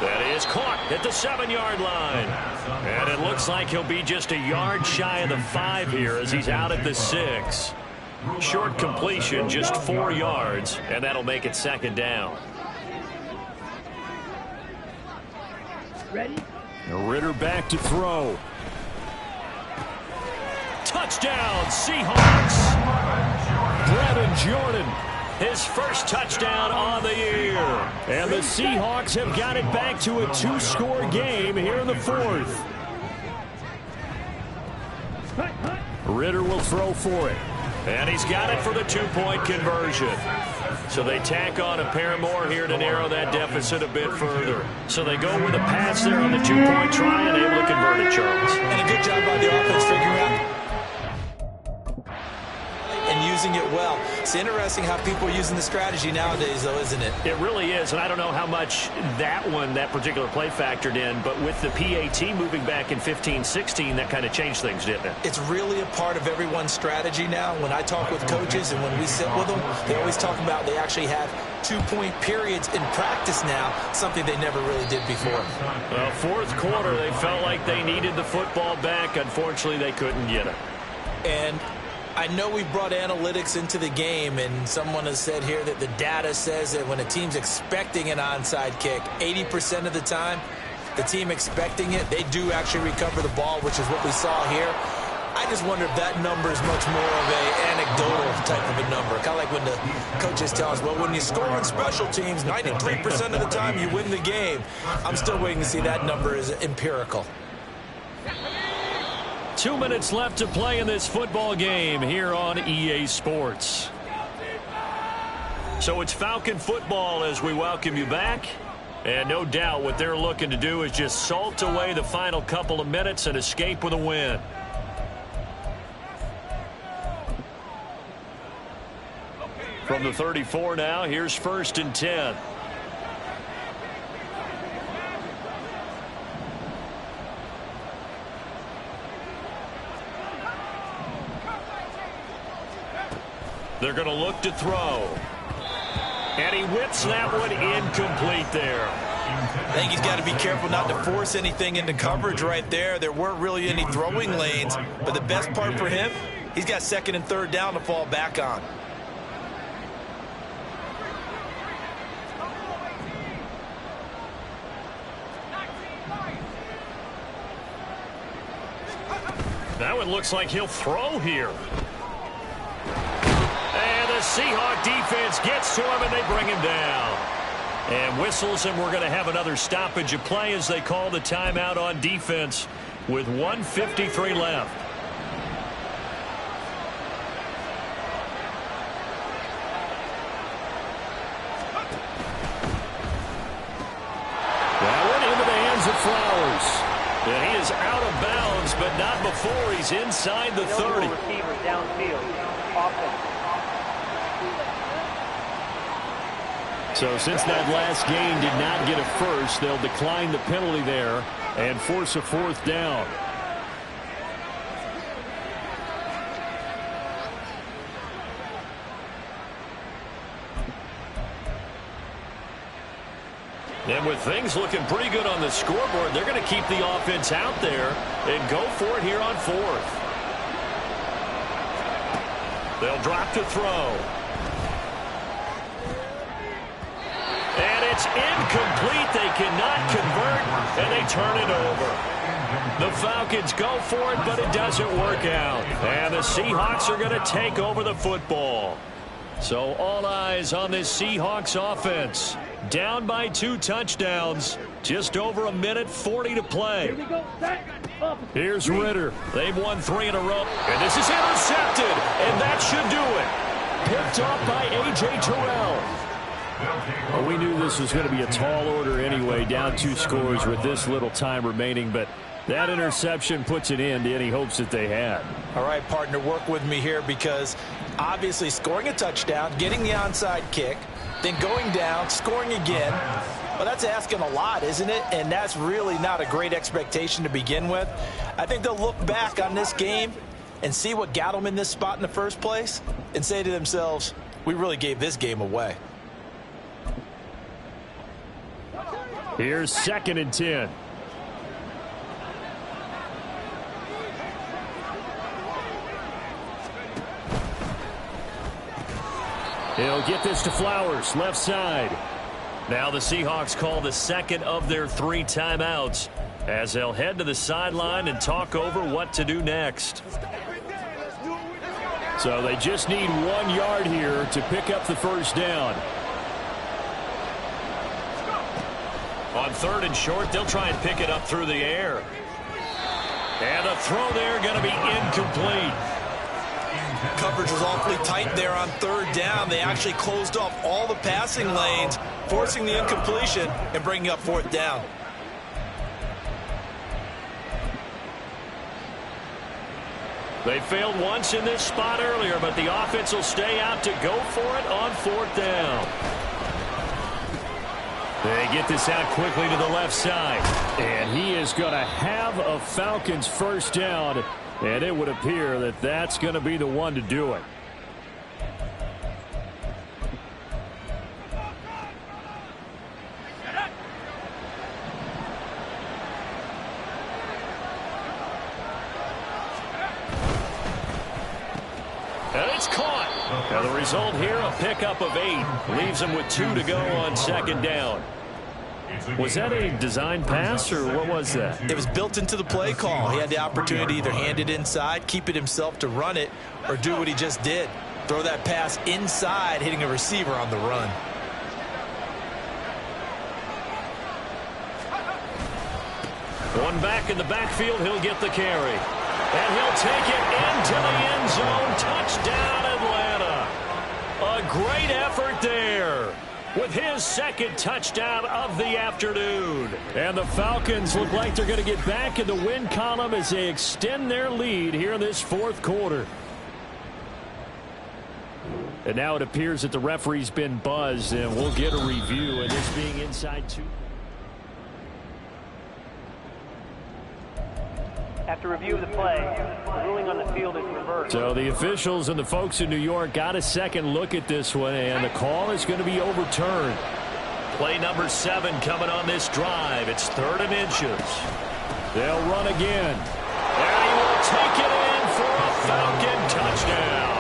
That is caught at the 7-yard line. And it looks like he'll be just a yard shy of the 5 here as he's out at the 6. Short completion, just 4 yards, and that'll make it 2nd down. Ready? Ritter back to throw. Touchdown, Seahawks! Brevin Jordan, his 1st touchdown on the year. And the Seahawks have got it back to a 2-score game here in the 4th. Ritter will throw for it. And he's got it for the 2-point conversion. So they tack on a pair more here to narrow that deficit a bit further. So they go with a pass there on the 2-point try and able to convert it, Charles. And a good job by the offense figuring out and using it well. It's interesting how people are using the strategy nowadays, though, isn't it? It really is, and I don't know how much that particular play factored in, but with the PAT moving back in 15-16, that kind of changed things, didn't it? It's really a part of everyone's strategy now. When I talk with coaches and when we sit with them, they always talk about they actually have 2-point periods in practice now, something they never really did before. Well, fourth quarter, they felt like they needed the football back. Unfortunately, they couldn't get it. And I know we brought analytics into the game, and someone has said here that the data says that when a team's expecting an onside kick, 80% of the time, the team expecting it, they do actually recover the ball, which is what we saw here. I just wonder if that number is much more of an anecdotal type of a number. Kind of like when the coaches tell us, well, when you score on special teams, 93% of the time you win the game. I'm still waiting to see that number is empirical. 2 minutes left to play in this football game here on EA Sports. So it's Falcon football as we welcome you back. And no doubt what they're looking to do is just salt away the final couple of minutes and escape with a win. From the 34 now, here's 1st and 10. They're going to look to throw. And he whips that one incomplete there. I think he's got to be careful not to force anything into coverage right there. There weren't really any throwing lanes, but the best part for him, he's got 2nd and 3rd down to fall back on. That one looks like he'll throw here. And the Seahawk defense gets to him, and they bring him down. And whistles, and we're going to have another stoppage of play as they call the timeout on defense with 1:53 left. That one into the hands of Flowers. And he is out of bounds, but not before he's inside the 30. Receiver downfield. Offense. So since that last game did not get a first, they'll decline the penalty there and force a 4th down. And with things looking pretty good on the scoreboard, they're going to keep the offense out there and go for it here on 4th. They'll drop to throw. And it's incomplete. They cannot convert, and they turn it over. The Falcons go for it, but it doesn't work out. And the Seahawks are going to take over the football. So all eyes on this Seahawks offense. Down by 2 touchdowns. Just over 1:40 to play. Here's Ritter. They've won 3 in a row. And this is intercepted. And that should do it. Picked off by A.J. Terrell. Well, we knew this was going to be a tall order anyway. Down 2 scores with this little time remaining. But that interception puts an end to any hopes that they had. All right, partner, work with me here because obviously scoring a touchdown, getting the onside kick, then going down, scoring again. Well, that's asking a lot, isn't it? And that's really not a great expectation to begin with. I think they'll look back on this game and see what got them in this spot in the first place and say to themselves, we really gave this game away. Here's 2nd and 10. He'll get this to Flowers, left side. Now the Seahawks call the 2nd of their 3 timeouts as they'll head to the sideline and talk over what to do next. So they just need 1 yard here to pick up the 1st down. On 3rd and short, they'll try and pick it up through the air. And the throw there going to be incomplete. Coverage was awfully tight there on 3rd down. They actually closed off all the passing lanes, forcing the incompletion and bringing up 4th down. They failed once in this spot earlier, but the offense will stay out to go for it on 4th down. They get this out quickly to the left side. And he is going to have a Falcons first down. And it would appear that that's going to be the one to do it. And it's caught. Now the result here, a pickup of 8. Leaves him with 2 to go on 2nd down. Was that a design pass, or what was that? It was built into the play call. He had the opportunity to either hand it inside, keep it himself to run it, or do what he just did. Throw that pass inside, hitting a receiver on the run. One back in the backfield, he'll get the carry. And he'll take it into the end zone. Touchdown, Atlanta. A great effort there with his 2nd touchdown of the afternoon. And the Falcons look like they're going to get back in the win column as they extend their lead here in this 4th quarter. And now it appears that the referee's been buzzed, and we'll get a review, and this being inside 2. After review of the play, the ruling on the field is reversed. So the officials and the folks in New York got a second look at this one, and the call is going to be overturned. Play number 7 coming on this drive. It's 3rd and inches. They'll run again. And he will take it in for a Falcon touchdown.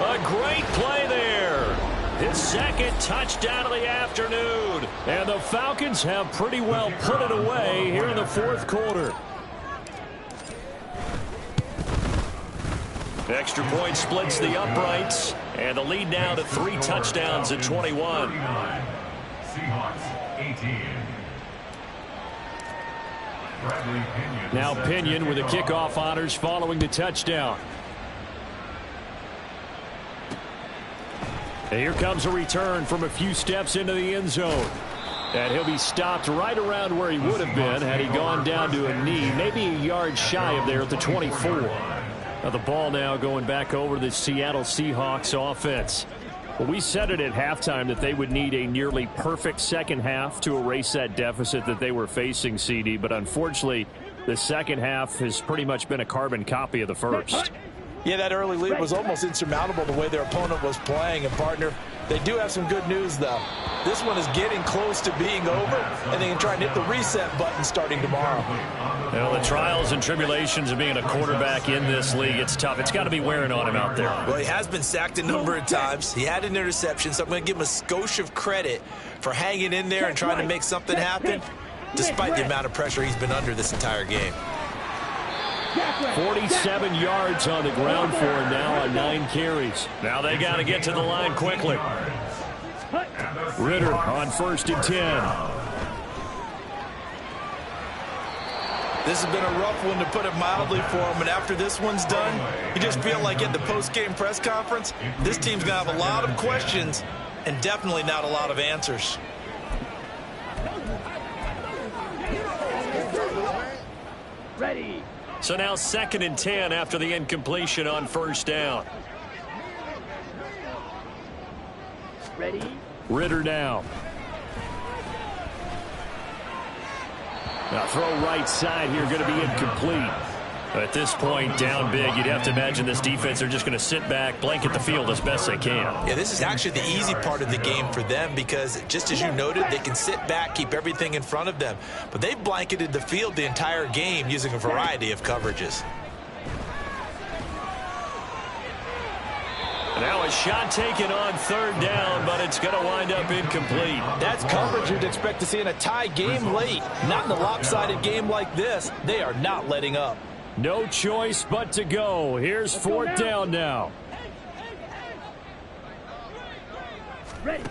A great play there. His 2nd touchdown of the afternoon. And the Falcons have pretty well put it away here in the 4th quarter. Extra point splits the uprights, and the lead now to 3 touchdowns at 21. Seahawks 18. Now Pinion with the kickoff honors following the touchdown. And here comes a return from a few steps into the end zone. And he'll be stopped right around where he would have been had he gone down to a knee, maybe a yard shy of there at the 24. Now the ball now going back over the Seattle Seahawks offense. Well, we said it at halftime that they would need a nearly perfect second half to erase that deficit that they were facing, CD. But unfortunately, the second half has pretty much been a carbon copy of the first. Yeah, that early lead was almost insurmountable the way their opponent was playing. And, partner, they do have some good news, though. This one is getting close to being over, and they can try and hit the reset button starting tomorrow. Well, the trials and tribulations of being a quarterback in this league, it's tough. It's got to be wearing on him out there. Well, he has been sacked a number of times. He had an interception, so I'm going to give him a skosh of credit for hanging in there and trying to make something happen, despite the amount of pressure he's been under this entire game. 47 yards on the ground for him now on 9 carries. Now they got to get to the line quickly. Ritter on 1st and 10. This has been a rough one, to put it mildly, for him. And after this one's done, you just feel like at the post-game press conference, this team's going to have a lot of questions and definitely not a lot of answers. Ready. So now 2nd and 10 after the incompletion on 1st down. Ready. Ritter now. Now throw right side here, going to be incomplete. At this point, down big, you'd have to imagine this defense are just going to sit back, blanket the field as best they can. Yeah, this is actually the easy part of the game for them because, just as you noted, they can sit back, keep everything in front of them. But they've blanketed the field the entire game using a variety of coverages. Now a shot taken on 3rd down, but it's going to wind up incomplete. That's coverage you'd expect to see in a tie game late. Not in a lopsided game like this. They are not letting up. No choice but to go. Here's 4th down now. Ready.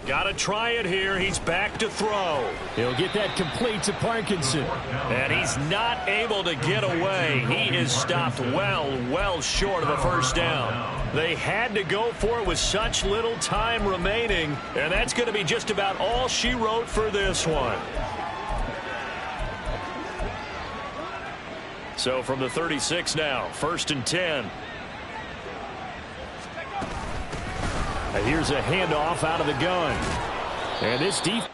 Got to try it here. He's back to throw. He'll get that complete to Parkinson. And he's not able to get away. He is stopped well short of a 1st down. They had to go for it with such little time remaining. And that's going to be just about all she wrote for this one. So from the 36 now, 1st and 10. And here's a handoff out of the gun. And this defense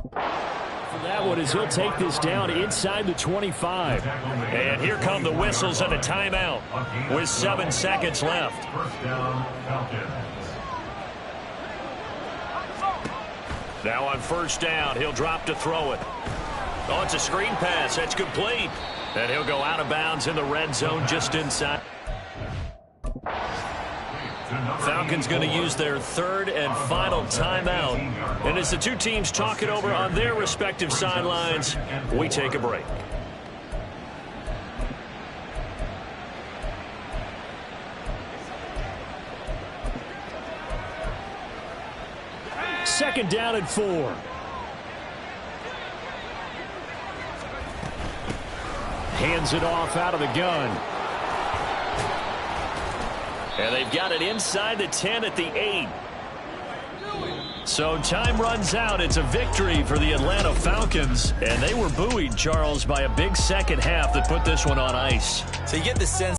for that one is he'll take this down inside the 25. And here come the whistles and a timeout with 7 seconds left. First down, Falcons. Now on 1st down, he'll drop to throw it. Oh, it's a screen pass. That's complete. And he'll go out of bounds in the red zone just inside. Falcons going to use their 3rd and final timeout. And as the two teams talk it over on their respective sidelines, we take a break. Second down and 4. Hands it off out of the gun. And they've got it inside the 10 at the 8. So time runs out. It's a victory for the Atlanta Falcons. And they were buoyed, Charles, by a big second half that put this one on ice. So you get the sense